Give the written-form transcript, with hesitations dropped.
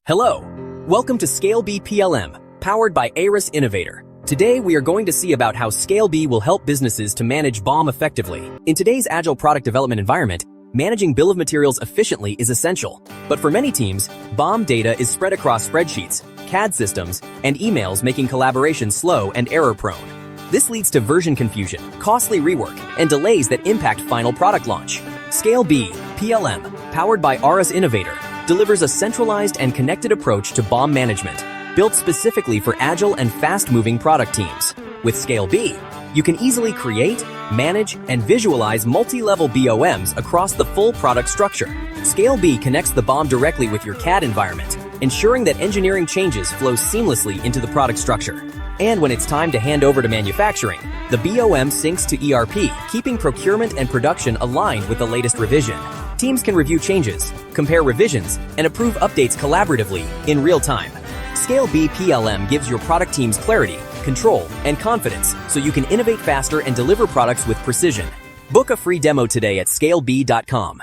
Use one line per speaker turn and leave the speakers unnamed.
Hello, welcome to ScaleB PLM, powered by Aras Innovator. Today we are going to see about how ScaleB will help businesses to manage BOM effectively. In today's agile product development environment, managing bill of materials efficiently is essential. But for many teams, BOM data is spread across spreadsheets, CAD systems, and emails, making collaboration slow and error-prone. This leads to version confusion, costly rework, and delays that impact final product launch. ScaleB PLM, powered by Aras Innovator, delivers a centralized and connected approach to BOM management, built specifically for agile and fast-moving product teams. With ScaleB, you can easily create, manage, and visualize multi-level BOMs across the full product structure. ScaleB connects the BOM directly with your CAD environment, ensuring that engineering changes flow seamlessly into the product structure. And when it's time to hand over to manufacturing, the BOM syncs to ERP, keeping procurement and production aligned with the latest revision. Teams can review changes, compare revisions, and approve updates collaboratively in real time. ScaleB PLM gives your product teams clarity, control, and confidence so you can innovate faster and deliver products with precision. Book a free demo today at scaleb.com.